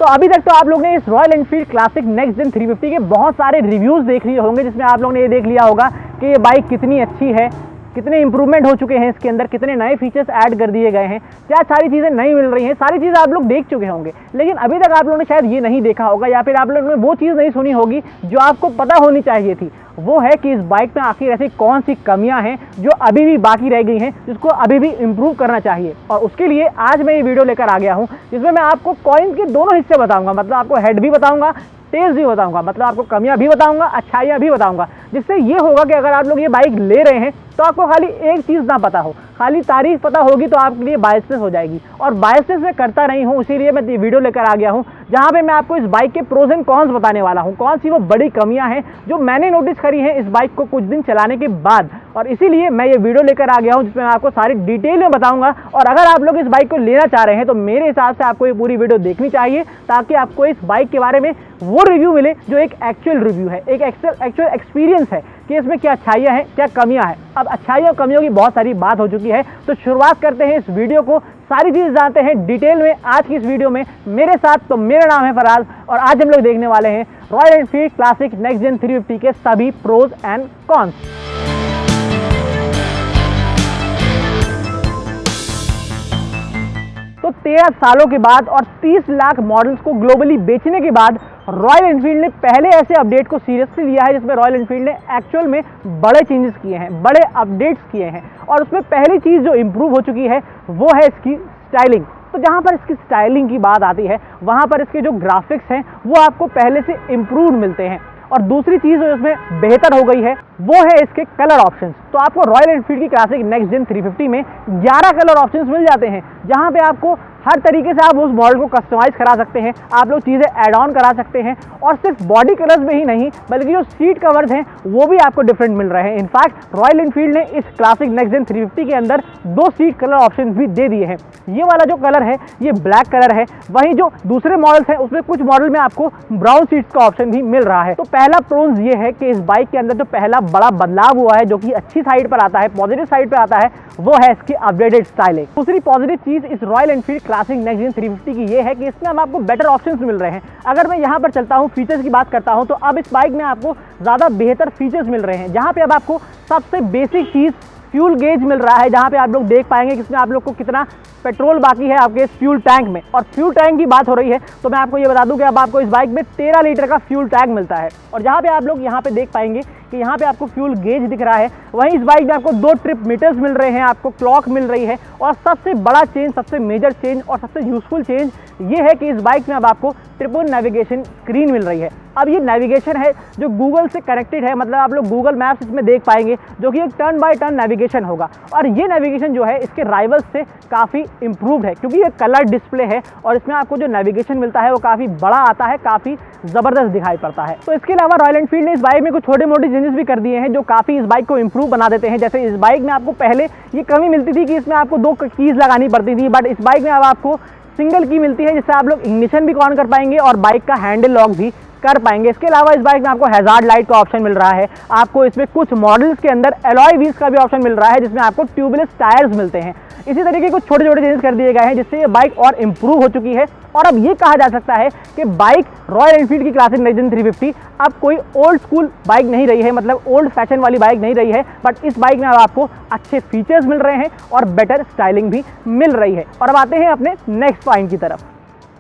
अभी तक तो आप लोग ने इस Royal Enfield Classic next gen 350 के बहुत सारे रिव्यूज़ देख लिए होंगे, जिसमें आप लोगों ने ये देख लिया होगा कि ये बाइक कितनी अच्छी है, कितने इंप्रूवमेंट हो चुके हैं इसके अंदर, कितने नए फीचर्स ऐड कर दिए गए हैं, क्या सारी चीज़ें नई मिल रही हैं, सारी चीज़ें आप लोग देख चुके होंगे। लेकिन अभी तक आप लोगों ने शायद ये नहीं देखा होगा या फिर आप लोगों ने वो चीज़ नहीं सुनी होगी जो आपको पता होनी चाहिए थी। वो है कि इस बाइक में आखिर ऐसी कौन सी कमियां हैं जो अभी भी बाकी रह गई हैं, जिसको अभी भी इम्प्रूव करना चाहिए। और उसके लिए आज मैं ये वीडियो लेकर आ गया हूँ, जिसमें मैं आपको कॉइन के दोनों हिस्से बताऊंगा। मतलब आपको हेड भी बताऊंगा, टेल्स भी बताऊंगा, मतलब आपको कमियां भी बताऊंगा, अच्छाइयां भी बताऊंगा। जिससे ये होगा कि अगर आप लोग ये बाइक ले रहे हैं तो आपको खाली एक चीज़ ना पता हो, खाली तारीफ पता होगी तो आपके लिए बायसनेस हो जाएगी। और बायसनेस मैं करता नहीं हूँ, इसीलिए मैं ये वीडियो लेकर आ गया हूँ, जहाँ पे मैं आपको इस बाइक के प्रोज एंड कॉन्स बताने वाला हूँ। कौन सी वो बड़ी कमियां हैं जो मैंने नोटिस करी हैं इस बाइक को कुछ दिन चलाने के बाद। और इसीलिए मैं ये वीडियो लेकर आ गया हूँ, जिसमें मैं आपको सारी डिटेल में बताऊंगा। और अगर आप लोग इस बाइक को लेना चाह रहे हैं तो मेरे हिसाब से आपको ये पूरी वीडियो देखनी चाहिए, ताकि आपको इस बाइक के बारे में वो रिव्यू मिले जो एक एक्चुअल रिव्यू है, एक एक्चुअल एक्सपीरियंस है कि इसमें क्या अच्छाइयाँ हैं, क्या कमियाँ हैं। अब अच्छाइयों और कमियों की बहुत सारी बात हो चुकी है, तो शुरुआत करते हैं इस वीडियो को, सारी चीज़ जानते हैं डिटेल में आज की इस वीडियो में मेरे साथ। तो मेरा नाम है फराज और आज हम लोग देखने वाले हैं Royal Enfield Classic next gen 350 के सभी प्रोज एंड कॉन्स। तो 13 सालों के बाद और 30 लाख मॉडल्स को ग्लोबली बेचने के बाद रॉयल एनफील्ड ने पहले ऐसे अपडेट को सीरियसली लिया है, जिसमें रॉयल एनफील्ड ने एक्चुअल में बड़े चेंजेस किए हैं, बड़े अपडेट्स किए हैं। और उसमें पहली चीज़ जो इम्प्रूव हो चुकी है वो है इसकी स्टाइलिंग। तो जहाँ पर इसकी स्टाइलिंग की बात आती है, वहाँ पर इसके जो ग्राफिक्स हैं वो आपको पहले से इम्प्रूव मिलते हैं। और दूसरी चीज़ जो इसमें बेहतर हो गई है वो है इसके कलर ऑप्शंस। तो आपको रॉयल एनफील्ड की क्लासिक नेक्स्ट जेन 350 में 11 कलर ऑप्शंस मिल जाते हैं, जहाँ पे आपको हर तरीके से आप उस मॉडल को कस्टमाइज करा सकते हैं, आप लोग चीज़ें ऐड ऑन करा सकते हैं। और सिर्फ बॉडी कलर्स में ही नहीं, बल्कि जो सीट कवर्स हैं वो भी आपको डिफरेंट मिल रहे हैं। इनफैक्ट रॉयल एनफील्ड ने इस क्लासिक नेक्स्ट जेन 350 के अंदर 2 सीट कलर ऑप्शन भी दे दिए हैं। ये वाला जो कलर है ये ब्लैक कलर है, वहीं जो दूसरे मॉडल्स हैं उसमें कुछ मॉडल में आपको ब्राउन सीट्स का ऑप्शन भी मिल रहा है। तो पहला प्रोज ये है कि इस बाइक के अंदर जो पहला बड़ा बदलाव हुआ है, जो कि अच्छी साइड पर आता है, पॉजिटिव साइड पर आता है, वो है इसकी अपडेटेड स्टाइलिंग। दूसरी पॉजिटिव चीज़ इस Royal Enfield Classic next gen 350 की ये है कि इसमें हम आपको बेटर ऑप्शंस मिल रहे हैं। अगर मैं यहाँ पर चलता हूँ, फीचर्स की बात करता हूँ, तो अब इस बाइक में आपको ज़्यादा बेहतर फीचर्स मिल रहे हैं, जहाँ पे अब आपको सबसे बेसिक चीज़ फ्यूल गेज मिल रहा है, जहाँ पे आप लोग देख पाएंगे कि इसमें आप लोग को कितना पेट्रोल बाकी है आपके इस फ्यूल टैंक में। और फ्यूल टैंक की बात हो रही है तो मैं आपको ये बता दूं कि अब आपको इस बाइक में 13 लीटर का फ्यूल टैंक मिलता है। और जहाँ पे आप लोग यहाँ पे देख पाएंगे कि यहाँ पे आपको फ्यूल गेज दिख रहा है, वहीं इस बाइक में आपको 2 ट्रिप मीटर्स मिल रहे हैं, आपको क्लॉक मिल रही है। और सबसे बड़ा चेंज, सबसे मेजर चेंज और सबसे यूजफुल चेंज ये है कि इस बाइक में अब आपको ट्रिपल नेविगेशन स्क्रीन मिल रही है। अब ये नेविगेशन है जो गूगल से कनेक्टेड है, मतलब आप लोग गूगल मैप्स इसमें देख पाएंगे, जो कि एक टर्न बाय टर्न नेविगेशन होगा। और ये नेविगेशन जो है इसके राइवल्स से काफ़ी इंप्रूव्ड है, क्योंकि ये कलर डिस्प्ले है और इसमें आपको जो नेविगेशन मिलता है वो काफ़ी बड़ा आता है, काफ़ी ज़बरदस्त दिखाई पड़ता है। तो इसके अलावा रॉयल एनफील्ड ने इस बाइक में कुछ छोटे मोटे चेंजेस भी कर दिए हैं, जो काफ़ी इस बाइक को इंप्रूव बना देते हैं। जैसे इस बाइक में आपको पहले ये कमी मिलती थी कि इसमें आपको 2 कीज़ लगानी पड़ती थी, बट इस बाइक में अब आपको सिंगल की मिलती है, जिससे आप लोग इग्निशन भी ऑन कर पाएंगे और बाइक का हैंडल लॉक भी कर पाएंगे। इसके अलावा इस बाइक में आपको हैजार्ड लाइट का ऑप्शन मिल रहा है। आपको इसमें कुछ मॉडल्स के अंदर एलॉय व्हील्स का भी ऑप्शन मिल रहा है, जिसमें आपको ट्यूबलेस टायर्स मिलते हैं। इसी तरीके कुछ छोटे छोटे चेंजेस कर दिए गए हैं, जिससे ये बाइक और इंप्रूव हो चुकी है। और अब ये कहा जा सकता है कि बाइक रॉयल एनफील्ड की क्लासिक नेक्स्ट जेन 350 अब कोई ओल्ड स्कूल बाइक नहीं रही है, मतलब ओल्ड फैशन वाली बाइक नहीं रही है, बट इस बाइक में अब आपको अच्छे फीचर्स मिल रहे हैं और बेटर स्टाइलिंग भी मिल रही है। और अब आते हैं अपने नेक्स्ट पॉइंट की तरफ।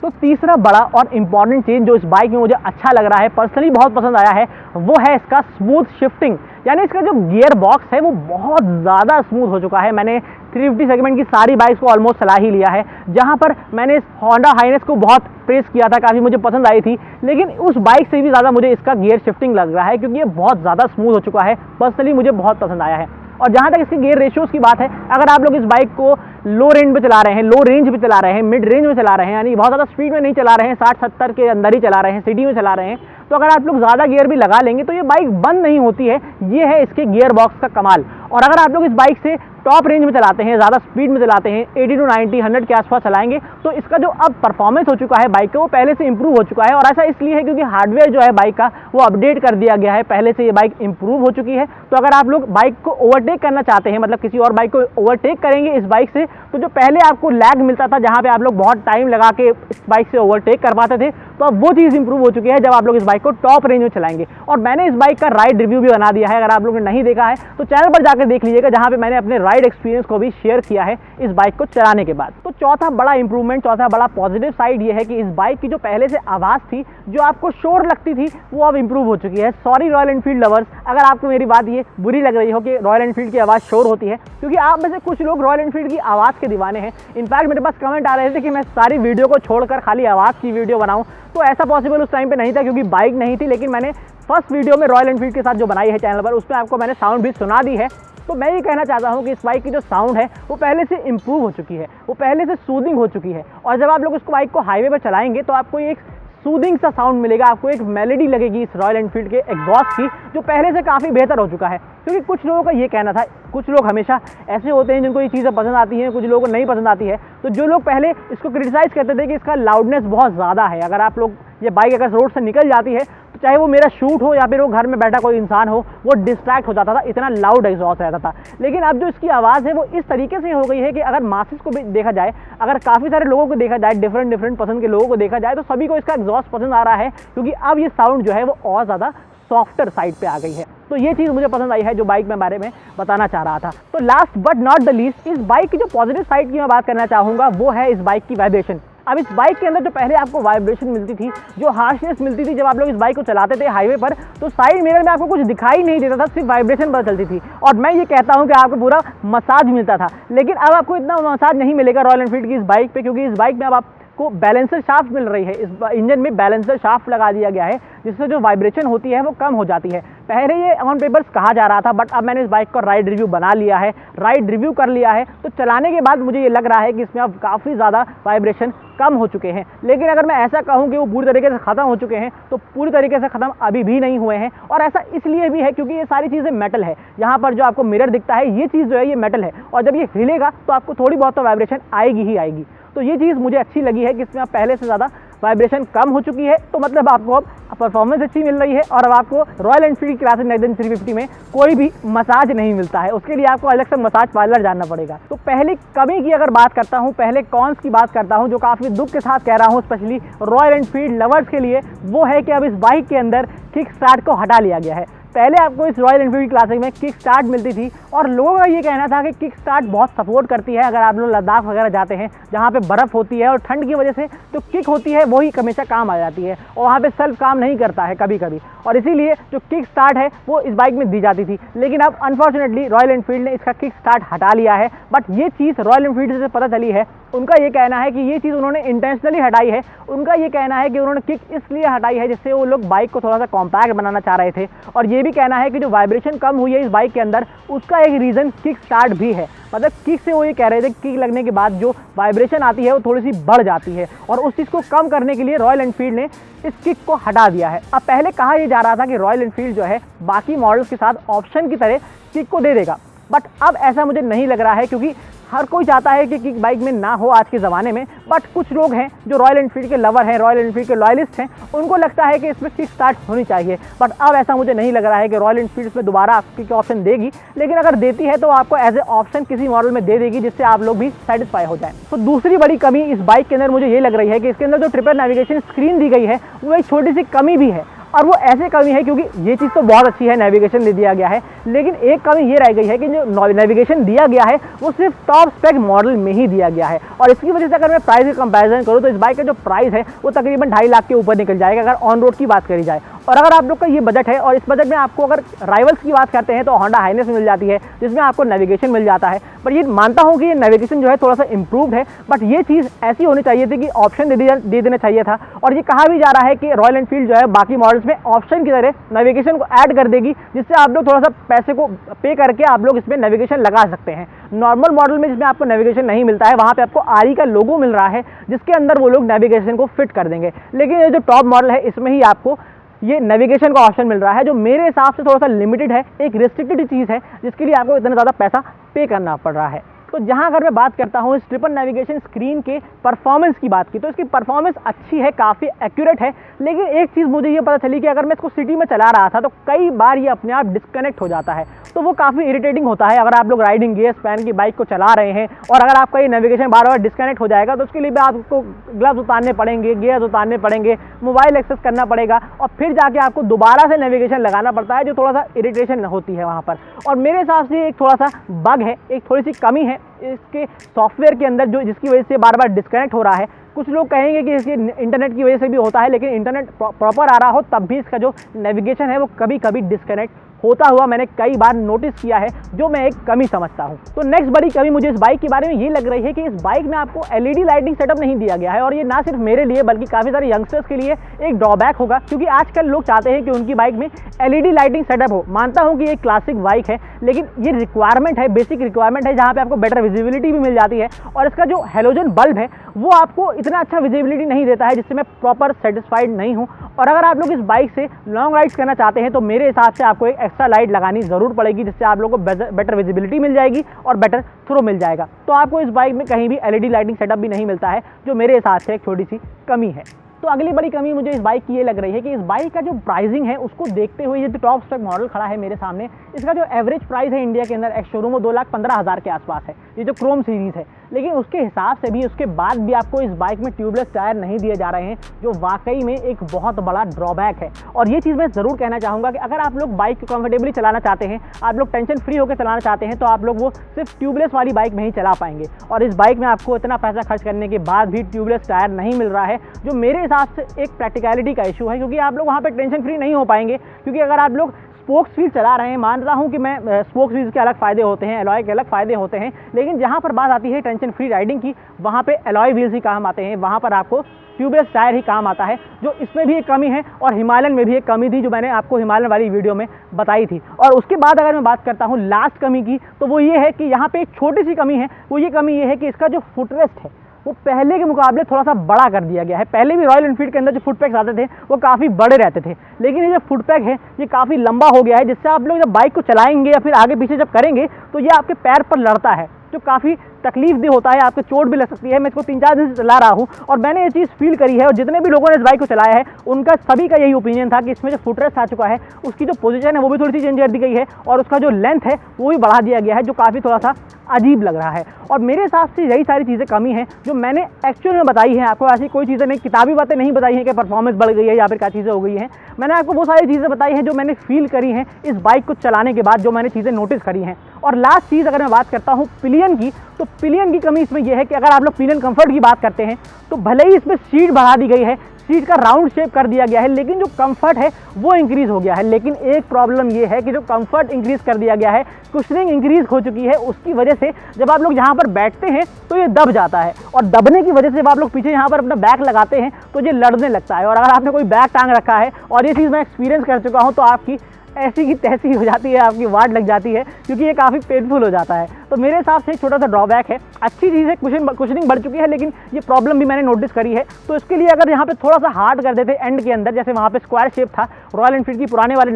तो तीसरा बड़ा और इम्पॉर्टेंट चेंज जो इस बाइक में मुझे अच्छा लग रहा है, पर्सनली बहुत पसंद आया है, वो है इसका स्मूथ शिफ्टिंग। यानी इसका जो गियर बॉक्स है वो बहुत ज़्यादा स्मूथ हो चुका है। मैंने 350 सेगमेंट की सारी बाइक्स को ऑलमोस्ट चला ही लिया है, जहाँ पर मैंने इस होंडा हाइनेस को बहुत प्रेस किया था, काफ़ी मुझे पसंद आई थी, लेकिन उस बाइक से भी ज़्यादा मुझे इसका गियर शिफ्टिंग लग रहा है, क्योंकि ये बहुत ज़्यादा स्मूथ हो चुका है। पर्सनली मुझे बहुत पसंद आया है। और जहाँ तक इसके गियर रेशियोज़ की बात है, अगर आप लोग इस बाइक को लो रेंज में चला रहे हैं, लो रेंज में चला रहे हैं, मिड रेंज में चला रहे हैं, यानी बहुत ज़्यादा स्पीड में नहीं चला रहे हैं, 60-70 के अंदर ही चला रहे हैं, सिटी में चला रहे हैं, तो अगर आप लोग ज़्यादा गियर भी लगा लेंगे तो ये बाइक बंद नहीं होती है। ये है इसके गियर बॉक्स का कमाल। और अगर आप लोग इस बाइक से टॉप रेंज में चलाते हैं, ज़्यादा स्पीड में चलाते हैं, 80 to 90 100 के आसपास चलाएंगे तो इसका जो अब परफॉर्मेंस हो चुका है बाइक का वो पहले से इंप्रूव हो चुका है। और ऐसा इसलिए है क्योंकि हार्डवेयर जो है बाइक का वो अपडेट कर दिया गया है, पहले से ये बाइक इंप्रूव हो चुकी है। तो अगर आप लोग बाइक को ओवरटेक करना चाहते हैं, मतलब किसी और बाइक को ओवरटेक करेंगे इस बाइक से, तो जो पहले आपको लैग मिलता था जहाँ पे आप लोग बहुत टाइम लगा के इस बाइक से ओवरटेक कर पाते थे, तो अब वो चीज़ इंप्रूव हो चुकी है जब आप लोग इस बाइक को टॉप रेंज में चलाएंगे। और मैंने इस बाइक का राइड रिव्यू भी बना दिया है, अगर आप लोगों ने नहीं देखा है तो चैनल पर जाकर देख लीजिएगा, जहाँ पे मैंने अपने राइड एक्सपीरियंस को भी शेयर किया है इस बाइक को चलाने के बाद। तो चौथा बड़ा इंप्रूवमेंट, चौथा बड़ा पॉजिटिव साइड ये है कि इस बाइक की जो पहले से आवाज़ थी, जो आपको शोर लगती थी, वो अब इंप्रूव हो चुकी है। सॉरी रॉयल एनफील्ड लवर्स, अगर आपको मेरी बात ये बुरी लग रही हो कि रॉयल एनफील्ड की आवाज़ शोर होती है, क्योंकि आप में से कुछ लोग रॉयल एनफील्ड की आवाज़ के दीवाने हैं। इनफैक्ट मेरे पास कमेंट आ रहे थे कि मैं सारी वीडियो को छोड़कर खाली आवाज़ की वीडियो बनाऊँ, तो ऐसा पॉसिबल उस टाइम पे नहीं था क्योंकि बाइक नहीं थी। लेकिन मैंने फर्स्ट वीडियो में रॉयल एनफील्ड के साथ जो बनाई है चैनल पर, उसमें आपको मैंने साउंड भी सुना दी है। तो मैं ये कहना चाहता हूँ कि इस बाइक की जो साउंड है वो पहले से इंप्रूव हो चुकी है, वो पहले से सूदिंग हो चुकी है। और जब आप लोग इसको बाइक को हाईवे पर चलाएंगे तो आपको एक सूदिंग सा साउंड मिलेगा, आपको एक मेलोडी लगेगी इस रॉयल एनफील्ड के एग्जॉस्ट की, जो पहले से काफ़ी बेहतर हो चुका है। क्योंकि कुछ लोगों का ये कहना था, कुछ लोग हमेशा ऐसे होते हैं जिनको ये चीज़ें पसंद आती हैं, कुछ लोगों को नहीं पसंद आती है। तो जो लोग पहले इसको क्रिटिसाइज़ करते थे कि इसका लाउडनेस बहुत ज़्यादा है, अगर आप लोग ये बाइक अगर रोड से निकल जाती है तो चाहे वो मेरा शूट हो या फिर वो घर में बैठा कोई इंसान हो, वो डिस्ट्रैक्ट हो जाता था, इतना लाउड एग्जॉस्ट रहता था। लेकिन अब जो इसकी आवाज़ है वो इस तरीके से हो गई है कि अगर मासेस को भी देखा जाए, अगर काफ़ी सारे लोगों को देखा जाए, डिफरेंट पसंद के लोगों को देखा जाए, तो सभी को इसका एग्जॉस्ट पसंद आ रहा है, क्योंकि अब ये साउंड जो है वो और ज़्यादा सॉफ्टर साइड पे आ गई है। तो ये चीज़ मुझे पसंद आई है जो बाइक में बारे में बताना चाह रहा था। तो last but not the least, इस बाइक की जो पॉजिटिव साइड की मैं बात करना चाहूँगा वो है इस बाइक की वाइब्रेशन। अब इस बाइक के अंदर जो पहले आपको वाइब्रेशन मिलती थी, जो हार्शनेस मिलती थी जब आप लोग इस बाइक को चलाते थे हाईवे पर, तो साइड मिरर में आपको कुछ दिखाई नहीं देता था, सिर्फ वाइब्रेशन पता चलती थी। और मैं ये कहता हूँ कि आपको पूरा मसाज मिलता था। लेकिन अब आपको इतना मसाज नहीं मिलेगा रॉयल एनफील्ड की इस बाइक पे, क्योंकि इस बाइक में अब आपको बैलेंसर शाफ्ट मिल रही है। इस इंजन में बैलेंसर शाफ्ट लगा दिया गया है, जिससे जो वाइब्रेशन होती है वो कम हो जाती है। पहले ये ऑन पेपर्स कहा जा रहा था, बट अब मैंने इस बाइक का राइड रिव्यू बना लिया है, राइड रिव्यू कर लिया है, तो चलाने के बाद मुझे ये लग रहा है कि इसमें अब काफ़ी ज़्यादा वाइब्रेशन कम हो चुके हैं। लेकिन अगर मैं ऐसा कहूँ कि वो पूरी तरीके से ख़त्म हो चुके हैं, तो पूरी तरीके से ख़त्म अभी भी नहीं हुए हैं। और ऐसा इसलिए भी है क्योंकि ये सारी चीज़ें मेटल है। यहाँ पर जो आपको मिरर दिखता है, ये चीज़ जो है ये मेटल है, और जब ये हिलेगा तो आपको थोड़ी बहुत तो वाइब्रेशन आएगी ही आएगी। तो ये चीज़ मुझे अच्छी लगी है कि इसमें अब पहले से ज़्यादा वाइब्रेशन कम हो चुकी है। तो मतलब आपको अब परफॉर्मेंस अच्छी मिल रही है, और अब आपको रॉयल एनफील्ड क्लासिक नेक्सन 350 में कोई भी मसाज नहीं मिलता है, उसके लिए आपको अलग से मसाज पार्लर जाना पड़ेगा। तो पहली कमी की अगर बात करता हूँ, पहले कॉन्स की बात करता हूँ, जो काफ़ी दुख के साथ कह रहा हूँ स्पेशली रॉयल एनफील्ड लवर्स के लिए, वो है कि अब इस बाइक के अंदर किक स्टार्ट को हटा लिया गया है। पहले आपको इस रॉयल एनफील्ड क्लासिक में किक स्टार्ट मिलती थी, और लोगों का ये कहना था कि किक स्टार्ट बहुत सपोर्ट करती है। अगर आप लोग लद्दाख वगैरह जाते हैं जहाँ पे बर्फ़ होती है और ठंड की वजह से जो किक होती है वही हमेशा काम आ जाती है, और वहाँ पे सेल्फ काम नहीं करता है कभी कभी, और इसीलिए जो किक स्टार्ट है वो इस बाइक में दी जाती थी। लेकिन अब अनफॉर्चुनेटली रॉयल एनफील्ड ने इसका किक स्टार्ट हटा लिया है। बट ये चीज़ रॉयल एनफील्ड से पता चली है, उनका ये कहना है कि ये चीज़ उन्होंने इंटेंशनली हटाई है। उनका ये कहना है कि उन्होंने किक इसलिए हटाई है जिससे वो लोग बाइक को थोड़ा सा कॉम्पैक्ट बनाना चाह रहे थे, और ये भी कहना है कि जो वाइब्रेशन कम हुई है इस बाइक के अंदर, उसका एक रीज़न किक स्टार्ट भी है। मतलब किक से वो ये कह रहे थे किक लगने के बाद जो वाइब्रेशन आती है वो थोड़ी सी बढ़ जाती है, और उस चीज़ को कम करने के लिए रॉयल एनफील्ड ने इस किक को हटा दिया है। अब पहले कहा यह जा रहा था कि रॉयल एनफील्ड जो है बाकी मॉडल्स के साथ ऑप्शन की तरह किक को दे देगा, बट अब ऐसा मुझे नहीं लग रहा है, क्योंकि हर कोई चाहता है कि किक बाइक में ना हो आज के ज़माने में। बट कुछ लोग हैं जो रॉयल एनफील्ड के लवर हैं, रॉयल एनफील्ड के लॉयलिस्ट हैं, उनको लगता है कि इसमें किक स्टार्ट होनी चाहिए। बट अब ऐसा मुझे नहीं लग रहा है कि रॉयल एनफील्ड इसमें दोबारा किक ऑप्शन देगी, लेकिन अगर देती है तो आपको एज ए ऑप्शन किसी मॉडल में दे देगी, जिससे आप लोग भी सेटिस्फाई हो जाएं। तो दूसरी बड़ी कमी इस बाइक के अंदर मुझे ये लग रही है कि इसके अंदर जो ट्रिपल नेविगेशन स्क्रीन दी गई है वो एक छोटी सी कमी भी है, और वो ऐसे कमी है क्योंकि ये चीज़ तो बहुत अच्छी है, नेविगेशन दे दिया गया है, लेकिन एक कमी ये रह गई है कि जो नेविगेशन दिया गया है वो सिर्फ टॉप स्पेक मॉडल में ही दिया गया है। और इसकी वजह से अगर मैं प्राइस का कंपैरिजन करूँ तो इस बाइक का जो प्राइस है वो तकरीबन 2.5 लाख के ऊपर निकल जाएगा अगर ऑन रोड की बात करी जाए। और अगर आप लोग का ये बजट है, और इस बजट में आपको अगर राइवल्स की बात करते हैं तो होंडा हाइनेस मिल जाती है, जिसमें आपको नेविगेशन मिल जाता है। पर ये मानता हूँ कि ये नेविगेशन जो है थोड़ा सा इंप्रूव्ड है, बट ये चीज़ ऐसी होनी चाहिए थी कि ऑप्शन दे देना चाहिए था। और ये कहा भी जा रहा है कि रॉयल एनफील्ड जो है बाकी मॉडल्स में ऑप्शन की तरह नेविगेशन को ऐड कर देगी, जिससे आप लोग थोड़ा सा पैसे को पे करके आप लोग इसमें नेविगेशन लगा सकते हैं। नॉर्मल मॉडल में जिसमें आपको नेविगेशन नहीं मिलता है, वहाँ पे आपको आरई का लोगो मिल रहा है, जिसके अंदर वो लोग नेविगेशन को फिट कर देंगे। लेकिन ये जो टॉप मॉडल है इसमें ही आपको ये नेविगेशन का ऑप्शन मिल रहा है, जो मेरे हिसाब से थोड़ा सा लिमिटेड है, एक रिस्ट्रिक्टेड चीज़ है जिसके लिए आपको इतना ज़्यादा पैसा पे करना पड़ रहा है। तो जहां अगर मैं बात करता हूं इस ट्रिपल नेविगेशन स्क्रीन के परफॉर्मेंस की बात की, तो इसकी परफॉर्मेंस अच्छी है, काफ़ी एक्यूरेट है। लेकिन एक चीज़ मुझे ये पता चली कि अगर मैं इसको सिटी में चला रहा था तो कई बार ये अपने आप डिस्कनेक्ट हो जाता है, तो वो काफ़ी इरिटेटिंग होता है। अगर आप लोग राइडिंग गियर्स पहन की बाइक को चला रहे हैं और अगर आपका ये नेविगेशन बार बार डिस्कनेक्ट हो जाएगा, तो उसके लिए भी आपको ग्लव्स उतारने पड़ेंगे, गियर्स उतारने पड़ेंगे, मोबाइल एक्सेस करना पड़ेगा और फिर जाके आपको दोबारा से नेविगेशन लगाना पड़ता है, जो थोड़ा सा इरिटेशन होती है वहाँ पर। और मेरे हिसाब से एक थोड़ा सा बग है, एक थोड़ी सी कमी है इसके सॉफ्टवेयर के अंदर, जो जिसकी वजह से बार बार डिस्कनेक्ट हो रहा है। कुछ लोग कहेंगे कि इसके इंटरनेट की वजह से भी होता है, लेकिन इंटरनेट प्रॉपर आ रहा हो तब भी इसका जो नेविगेशन है वो कभी कभी डिस्कनेक्ट होता हुआ मैंने कई बार नोटिस किया है, जो मैं एक कमी समझता हूं। तो नेक्स्ट बड़ी कमी मुझे इस बाइक के बारे में ये लग रही है कि इस बाइक में आपको एलईडी लाइटिंग सेटअप नहीं दिया गया है, और ये ना सिर्फ मेरे लिए बल्कि काफ़ी सारे यंगस्टर्स के लिए एक ड्रॉबैक होगा, क्योंकि आजकल लोग चाहते हैं कि उनकी बाइक में एलईडी लाइटिंग सेटअप हो। मानता हूँ कि ये क्लासिक बाइक है, लेकिन ये रिक्वायरमेंट है, बेसिक रिक्वायरमेंट है, जहाँ पे आपको बेटर विजिबिलिटी भी मिल जाती है, और इसका जो हेलोजन बल्ब है वो आपको इतना अच्छा विजिबिलिटी नहीं देता है, जिससे मैं प्रॉपर सेटिस्फाइड नहीं हूँ। और अगर आप लोग इस बाइक से लॉन्ग राइड्स करना चाहते हैं तो मेरे हिसाब से आपको एक एक्स्ट्रा लाइट लगानी ज़रूर पड़ेगी, जिससे आप लोगों को बेटर विजिबिलिटी मिल जाएगी और बेटर थ्रो मिल जाएगा। तो आपको इस बाइक में कहीं भी एलईडी लाइटिंग सेटअप भी नहीं मिलता है, जो मेरे हिसाब से एक छोटी सी कमी है। तो अगली बड़ी कमी मुझे इस बाइक की ये लग रही है कि इस बाइक का जो प्राइसिंग है उसको देखते हुए, ये जो टॉप स्पेक मॉडल खड़ा है मेरे सामने, इसका जो एवरेज प्राइस है इंडिया के अंदर एक्स शोरूम वो 2,15,000 के आसपास है, ये जो क्रोम सीरीज़ है। लेकिन उसके हिसाब से भी, उसके बाद भी आपको इस बाइक में ट्यूबलेस टायर नहीं दिए जा रहे हैं, जो वाकई में एक बहुत बड़ा ड्रॉबैक है। और ये चीज़ मैं ज़रूर कहना चाहूँगा कि अगर आप लोग बाइक को कंफर्टेबली चलाना चाहते हैं, आप लोग टेंशन फ्री होकर चलाना चाहते हैं, तो आप लोग वो सिर्फ ट्यूबलेस वाली बाइक में ही चला पाएंगे। और इस बाइक में आपको इतना पैसा खर्च करने के बाद भी ट्यूबलेस टायर नहीं मिल रहा है, जो मेरे हिसाब से एक प्रैक्टिकलिटी का इशू है, क्योंकि आप लोग वहाँ पर टेंशन फ्री नहीं हो पाएंगे। क्योंकि अगर आप लोग स्पोक्स व्हील चला रहे हैं, मानता हूं कि मैं स्पोक्स व्हील्स के अलग फ़ायदे होते हैं, एलॉय के अलग फ़ायदे होते हैं, लेकिन जहां पर बात आती है टेंशन फ्री राइडिंग की, वहां पे एलॉय व्हील्स ही काम आते हैं, वहां पर आपको ट्यूबलेस टायर ही काम आता है, जो इसमें भी एक कमी है। और हिमालयन में भी एक कमी थी, जो मैंने आपको हिमालयन वाली वीडियो में बताई थी। और उसके बाद अगर मैं बात करता हूँ लास्ट कमी की, तो वो ये है कि यहाँ पे एक छोटी सी कमी है। वो ये कमी ये है कि इसका जो फुटरेस्ट है वो पहले के मुकाबले थोड़ा सा बड़ा कर दिया गया है। पहले भी रॉयल एनफील्ड के अंदर जो फुटपैक्स आते थे वो काफ़ी बड़े रहते थे, लेकिन ये जो फुटपैक है ये काफ़ी लंबा हो गया है, जिससे आप लोग जब बाइक को चलाएंगे या फिर आगे पीछे जब करेंगे तो ये आपके पैर पर लड़ता है, जो काफ़ी तकलीफ भी होता है, आपको चोट भी लग सकती है। मैं इसको 3-4 दिन से चला रहा हूँ और मैंने ये चीज़ फील करी है, और जितने भी लोगों ने इस बाइक को चलाया है उनका सभी का यही ओपिनियन था कि इसमें जो फुटरेस्ट आ चुका है उसकी जो पोजीशन है वो भी थोड़ी सी चेंज कर दी गई है, और उसका जो लेंथ है वो भी बढ़ा दिया गया है, जो काफ़ी थोड़ा सा अजीब लग रहा है। और मेरे हिसाब से यही सारी चीज़ें कमी हैं जो मैंने एक्चुअल में बताई हैं आपको। ऐसी कोई चीज़ें नहीं, किताबी बातें नहीं बताई हैं कि परफॉर्मेंस बढ़ गई है या फिर क्या चीज़ें हो गई हैं। मैंने आपको वो सारी चीज़ें बताई हैं जो मैंने फील करी हैं इस बाइक को चलाने के बाद, जो मैंने चीज़ें नोटिस करी हैं। और लास्ट चीज़ अगर मैं बात करता हूँ पिलियन की, तो पिलियन की कमी इसमें यह है कि अगर आप लोग पिलियन कंफर्ट की बात करते हैं तो भले ही इसमें सीट बढ़ा दी गई है, सीट का राउंड शेप कर दिया गया है, लेकिन जो कंफर्ट है वो इंक्रीज़ हो गया है। लेकिन एक प्रॉब्लम ये है कि जो कंफर्ट इंक्रीज़ कर दिया गया है, कुशनिंग इंक्रीज़ हो चुकी है, उसकी वजह से जब आप लोग यहाँ पर बैठते हैं तो ये दब जाता है, और दबने की वजह से जब आप लोग पीछे यहाँ पर अपना बैग लगाते हैं तो ये लड़ने लगता है। और अगर आपने कोई बैग टांग रखा है, और ये चीज़ मैं एक्सपीरियंस कर चुका हूँ, तो आपकी ऐसी की तैसी हो जाती है, आपकी वाट लग जाती है, क्योंकि ये काफ़ी पेनफुल हो जाता है। तो मेरे हिसाब से एक छोटा सा ड्रॉबैक है। अच्छी चीज़ है, कुशनिंग बढ़ चुकी है, लेकिन ये प्रॉब्लम भी मैंने नोटिस करी है। तो इसके लिए अगर यहाँ पे थोड़ा सा हार्ड कर देते एंड के अंदर, जैसे वहाँ पे स्क्वायर शेप था रॉयल एनफील्ड की पुराने वाले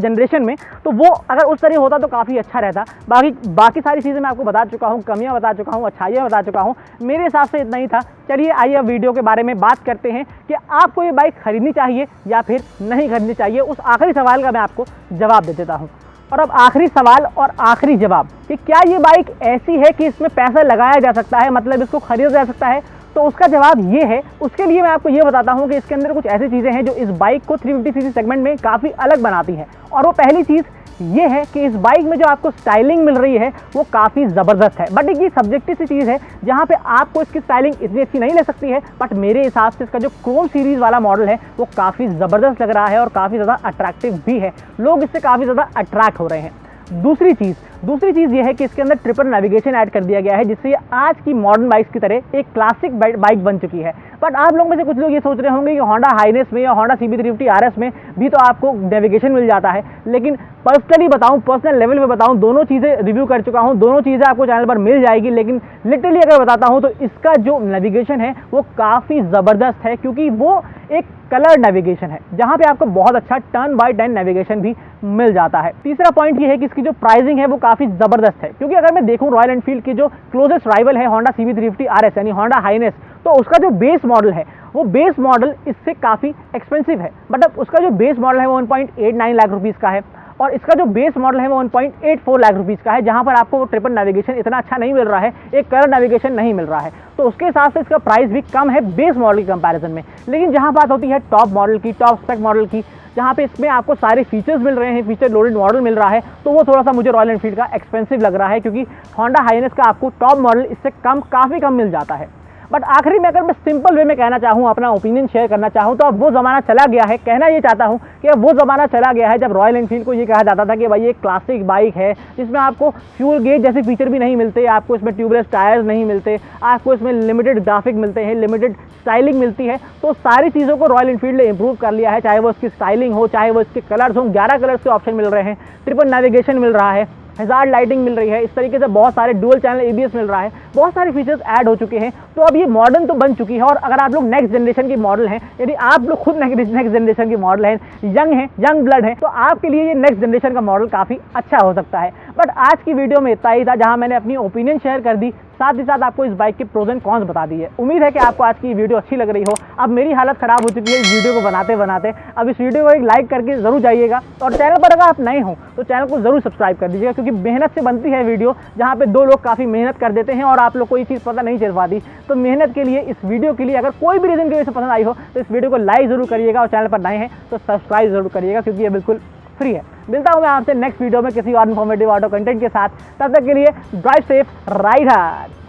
जनरेशन में, तो वो अगर उस तरह होता तो काफ़ी अच्छा रहता। बाकी सारी चीज़ें मैं आपको बता चुका हूँ, कमियाँ बता चुका हूँ, अच्छाइयाँ बता चुका हूँ। मेरे हिसाब से इतना ही था। चलिए आइए अब वीडियो के बारे में बात करते हैं कि आपको ये बाइक खरीदनी चाहिए या फिर नहीं खरीदनी चाहिए। उस आखिरी सवाल का मैं आपको जवाब दे देता हूँ। और अब आखिरी सवाल और आखिरी जवाब कि क्या ये बाइक ऐसी है कि इसमें पैसा लगाया जा सकता है, मतलब इसको खरीदा जा सकता है? तो उसका जवाब ये है। उसके लिए मैं आपको ये बताता हूँ कि इसके अंदर कुछ ऐसी चीज़ें हैं जो इस बाइक को 350cc सेगमेंट में काफ़ी अलग बनाती हैं। और वो पहली चीज़ ये है कि इस बाइक में जो आपको स्टाइलिंग मिल रही है वो काफ़ी ज़बरदस्त है। बट एक ये सब्जेक्टिव सी चीज़ है जहाँ पे आपको इसकी स्टाइलिंग इतनी अच्छी नहीं लग सकती है, बट मेरे हिसाब से इसका जो क्रोम सीरीज़ वाला मॉडल है वो काफ़ी ज़बरदस्त लग रहा है और काफ़ी ज़्यादा अट्रैक्टिव भी है। लोग इससे काफ़ी ज़्यादा अट्रैक्ट हो रहे हैं। दूसरी चीज़ ये है कि इसके अंदर ट्रिपल नेविगेशन ऐड कर दिया गया है, जिससे ये आज की मॉडर्न बाइक्स की तरह एक क्लासिक बाइक बन चुकी है। बट आप लोग में से कुछ लोग ये सोच रहे होंगे कि होंडा हाइनेस में या होंडा CB350 RS में भी तो आपको नेविगेशन मिल जाता है। लेकिन पर्सनली बताऊं, पर्सनल लेवल पे बताऊं, दोनों चीज़ें रिव्यू कर चुका हूं, दोनों चीज़ें आपको चैनल पर मिल जाएगी। लेकिन लिटरली अगर बताता हूं तो इसका जो नेविगेशन है वो काफ़ी ज़बरदस्त है, क्योंकि वो एक कलर नेविगेशन है जहां पे आपको बहुत अच्छा टर्न बाय टर्न नेविगेशन भी मिल जाता है। तीसरा पॉइंट ये है कि इसकी जो प्राइसिंग है वो काफ़ी ज़बरदस्त है, क्योंकि अगर मैं देखूं रॉयल एनफील्ड की जो क्लोजेस्ट राइवल है होंडा CB350 RS यानी होंडा हाइनेस, तो उसका जो बेस मॉडल है वो बेस मॉडल इससे काफ़ी एक्सपेंसिव है। मतलब उसका जो बेस मॉडल है वो 1.89 लाख रुपीज़ का है और इसका जो बेस मॉडल है वो 1.84 लाख रुपीज़ का है, जहां पर आपको वो ट्रिपल नेविगेशन इतना अच्छा नहीं मिल रहा है, एक कलर नेविगेशन नहीं मिल रहा है। तो उसके हिसाब से इसका प्राइस भी कम है बेस मॉडल की कंपैरिजन में। लेकिन जहां बात होती है टॉप मॉडल की, टॉप स्पेक मॉडल की, जहाँ पे इसमें आपको सारे फीचर्स मिल रहे हैं, फीचर लोडेड मॉडल मिल रहा है, तो वो थोड़ा सा मुझे रॉयल एनफील्ड का एक्सपेंसिव लग रहा है, क्योंकि होंडा हाइनेस का आपको टॉप मॉडल इससे काफ़ी कम मिल जाता है। बट आखिरी में अगर मैं सिंपल वे में कहना चाहूँ, अपना ओपिनियन शेयर करना चाहूँ, तो अब वो ज़माना चला गया है। कहना ये चाहता हूँ कि अब वो ज़माना चला गया है जब रॉयल एनफील्ड को ये कहा जाता था कि भाई ये क्लासिक बाइक है जिसमें आपको फ्यूल गेज जैसे फीचर भी नहीं मिलते, आपको इसमें ट्यूबलेस टायर्स नहीं मिलते, आपको इसमें लिमिटेड ग्राफिक मिलते हैं, लिमिटेड स्टाइलिंग मिलती है। तो सारी चीज़ों को रॉयल एनफील्ड ने इंप्रूव कर लिया है, चाहे वो इसकी स्टाइलिंग हो, चाहे वो इसके कलर्स हों, 11 कलर्स के ऑप्शन मिल रहे हैं, ट्रिपल नेविगेशन मिल रहा है, हैजार्ड लाइटिंग मिल रही है, इस तरीके से बहुत सारे डुअल चैनल ABS मिल रहा है, बहुत सारे फीचर्स ऐड हो चुके हैं। तो अब ये मॉडर्न तो बन चुकी है। और अगर आप लोग नेक्स्ट जनरेशन की मॉडल हैं, यदि आप लोग खुद नेक्स्ट जनरेशन की मॉडल हैं, यंग हैं, यंग ब्लड हैं, तो आपके लिए ये नेक्स्ट जनरेशन का मॉडल काफ़ी अच्छा हो सकता है। बट आज की वीडियो में इतना ही था, जहां मैंने अपनी ओपिनियन शेयर कर दी, साथ ही साथ आपको इस बाइक के प्रोज एंड कॉन्स बता दिए। उम्मीद है कि आपको आज की वीडियो अच्छी लग रही हो। अब मेरी हालत ख़राब हो चुकी है इस वीडियो को बनाते बनाते। अब इस वीडियो को एक लाइक करके ज़रूर जाइएगा, और चैनल पर अगर आप नए हो तो चैनल को ज़रूर सब्सक्राइब कर दीजिएगा, क्योंकि मेहनत से बनती है वीडियो, जहाँ पे दो लोग काफ़ी मेहनत कर देते हैं और आप लोग को ये चीज़ पता नहीं चल पाती। तो मेहनत के लिए, इस वीडियो के लिए अगर कोई भी रीज़न की वजह से पसंद आई हो तो इस वीडियो को लाइक ज़रूर करिएगा, और चैनल पर नए हैं तो सब्सक्राइब ज़रूर करिएगा, क्योंकि ये बिल्कुल फ्री है। मिलता हूँ मैं आपसे नेक्स्ट वीडियो में किसी और इन्फॉर्मेटिव ऑटो कंटेंट के साथ। तब तक के लिए ड्राइव सेफ, राइड हार्ड।